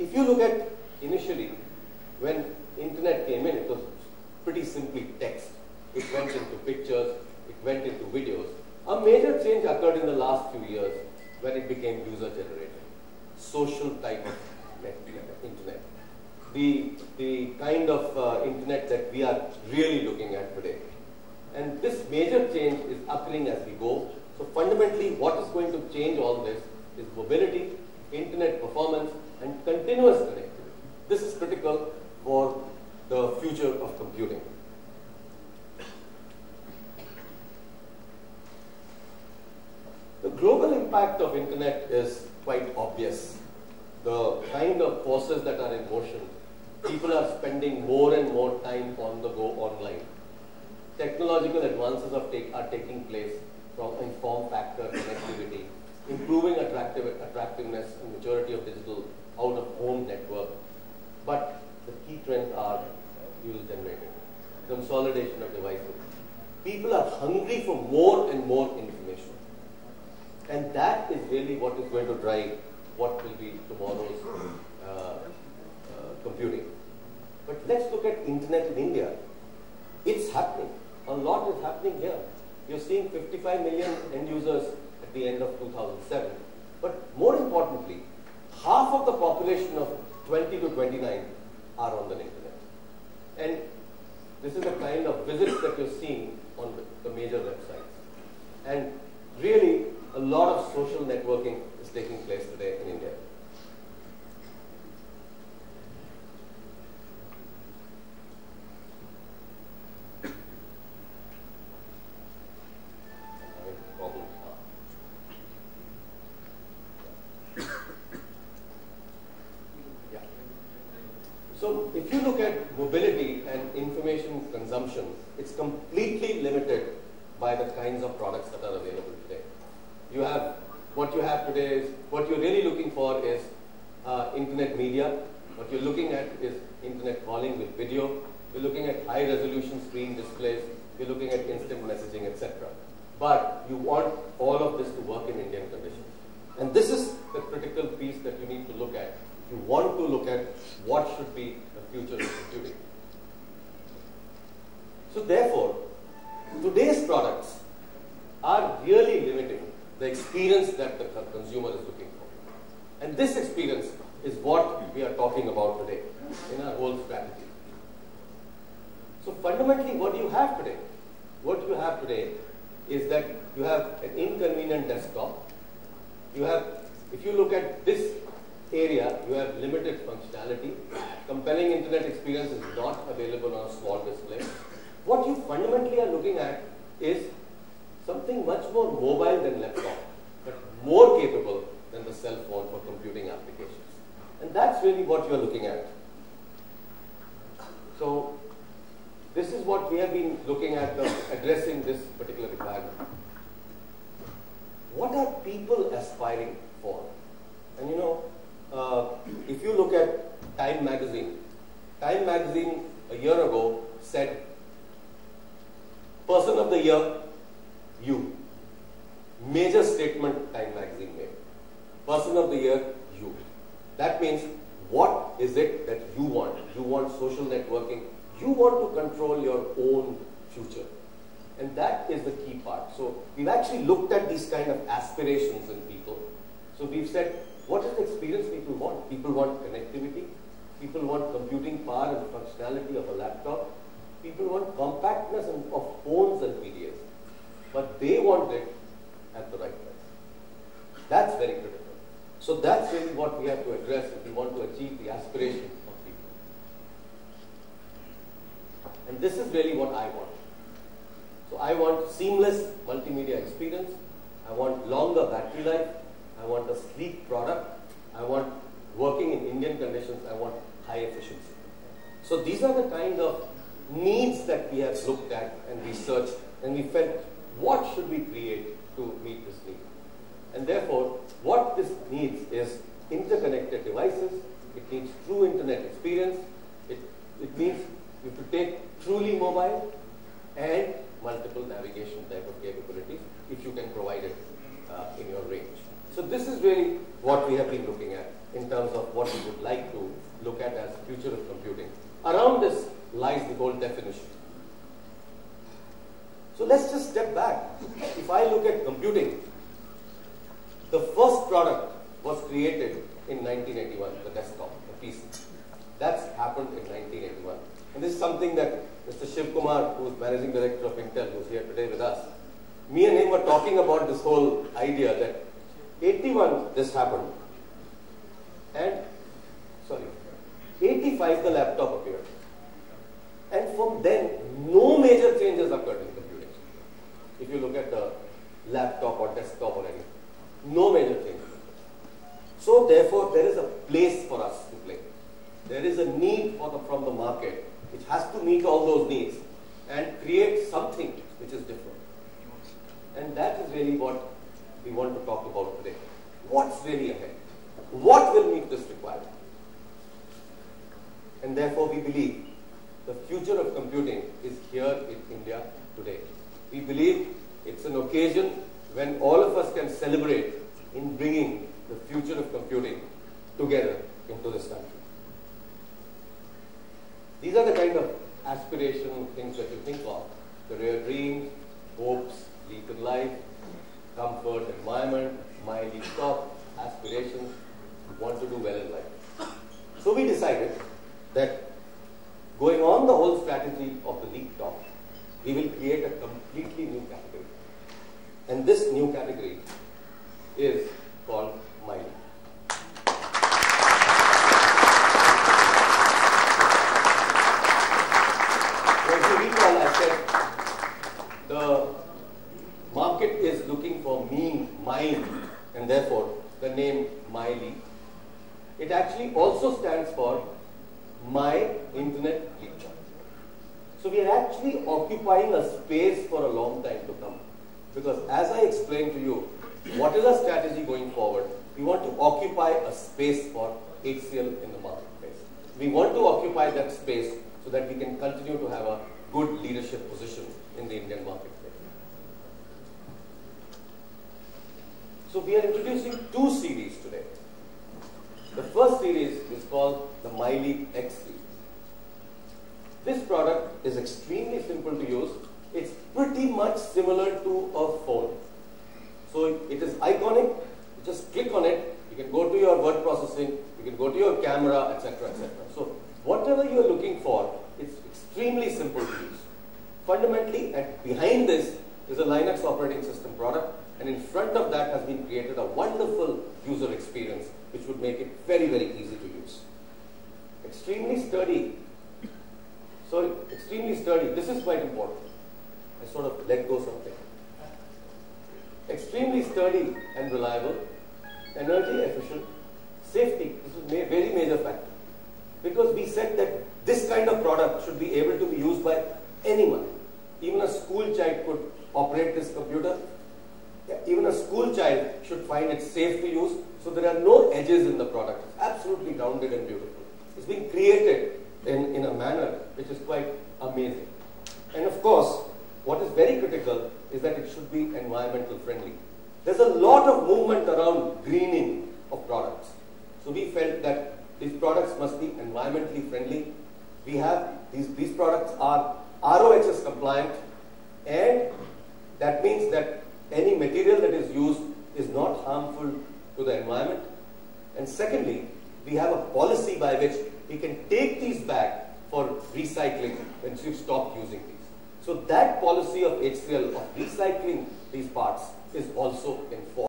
if you look at initially, when internet came in, it was pretty simply text. It went into pictures, it went into videos. A major change occurred in the last few years when it became user-generated, social type of internet. The kind of internet that we are really looking at today. And this major change is occurring as we go. So fundamentally, what is going to change all this is mobility, internet performance, and continuous connectivity. This is critical for the future of computing. The global impact of internet is quite obvious. The kind of forces that are in motion, people are spending more and more time on the go online. Technological advances are taking place from form factor connectivity, improving attractiveness and maturity of digital out-of-home network. But the key trends are user-generated, consolidation of devices. People are hungry for more and more information. And that is really what is going to drive what will be tomorrow's computing. But let's look at internet in India. It's happening. A lot is happening here. You're seeing 55 million end users at the end of 2007. But more importantly, half of the population of 20 to 29 are on the internet. And this is the kind of visits that you're seeing on the major websites. And really, a lot of social networking is taking place today in India. So if you look at mobility and information consumption, it's completely limited by the kinds of products that are available today. What you have today is, what you're really looking for is internet media. What you're looking at is internet calling with video. You're looking at high resolution screen displays. You're looking at instant messaging, etc. But you want all of this to work in Indian conditions. And this is the critical piece that you need to look at. You want to look at what should be the future of computing. So therefore, today's products are really limiting the experience that the consumer is looking for. And this experience is what we are talking about today in our whole strategy. So fundamentally, what do you have today? What you have today is that you have an inconvenient desktop. You have, if you look at this area, you have limited functionality. Compelling internet experience is not available on a small display. What you fundamentally are looking at is something much more mobile than laptop, but more capable than the cell phone for computing applications. And that's really what you're looking at. So this is what we have been looking at, addressing this particular requirement. What are people aspiring for? And you know, if you look at Time magazine a year ago said, Person of the Year, you. Major statement Time magazine made. Person of the Year, you. That means, what is it that you want? You want social networking. You want to control your own future. And that is the key part. So we've actually looked at these kind of aspirations in people. So we've said, what is the experience people want? People want connectivity. People want computing power and functionality of a laptop. People want compactness of phones and PDAs. But they want it at the right price. That's very critical. So that's really what we have to address if we want to achieve the aspiration of people. And this is really what I want. So I want seamless multimedia experience. I want longer battery life. I want a sleek product. I want working in Indian conditions. I want high efficiency. So these are the kind of needs that we have looked at and researched, and we felt, what should we create to meet this need? And therefore, what this needs is interconnected devices. It needs true internet experience. It means you have to take truly mobile and multiple navigation type of capabilities if you can provide it in your range. So this is really what we have been looking at. in terms of what we would like to look at as future of computing. Around this lies the whole definition. So let's just step back. If I look at computing, the first product was created in 1981, the desktop, the PC. That's happened in 1981. And this is something that Mr. Shiv Kumar, who is Managing Director of Intel, who is here today with us, me and him were talking about this whole idea that 81 this happened, and 85 the laptop appeared. And from then, no major changes occurred in computing. If you look at the laptop or desktop or anything, no major changes. So therefore, there is a place for us to play. There is a need from the market which has to meet all those needs and create something which is different. And that is really what we want to talk about today. What's really ahead? What will meet this requirement? And therefore, we believe the future of computing is here in India today. We believe it's an occasion when all of us can celebrate in bringing the future of computing together into this country. These are the kind of aspirational things that you think of. Career dreams, hopes, leap in life, comfort, environment, MiLeap top, aspirations, want to do well in life. So we decided that going on the whole strategy of the leap top, we will create a completely new category. And this new category is called MiLeap. If you recall, I said the market is looking for mine, and therefore the name MiLeap. It actually also stands for My Internet Leap. So we are actually occupying a space for a long time to come. Because as I explained to you, what is our strategy going forward? We want to occupy a space for HCL in the marketplace. We want to occupy that space so that we can continue to have a good leadership position in the Indian marketplace. So we are introducing two series today. The first series is called the MiLeap X series. This product is extremely simple to use. It's pretty much similar to a phone. So it is iconic. You just click on it. You can go to your word processing. You can go to your camera, etc., etc. So whatever you are looking for, it's extremely simple to use. Fundamentally, behind this is a Linux operating system product, and in front of that has been created a wonderful user experience which would make it very, very easy to use. Extremely sturdy. Extremely sturdy. This is quite important. I sort of let go something. Extremely sturdy and reliable. Energy efficient. Safety. This is a very major factor. Because we said that this kind of product should be able to be used by anyone. Even a school child could operate this computer. Even a school child should find it safe to use. So there are no edges in the product. It's absolutely rounded and beautiful. It's been created in a manner which is quite amazing. And of course, what is very critical is that it should be environmental friendly. There's a lot of movement around greening of products. So we felt that these products must be environmentally friendly. We have these products are RoHS compliant, and that means that any material that is used is not harmful to the environment. And secondly, we have a policy by which we can take these back for recycling when we've stopped using these. So that policy of HCL of recycling these parts is also enforced.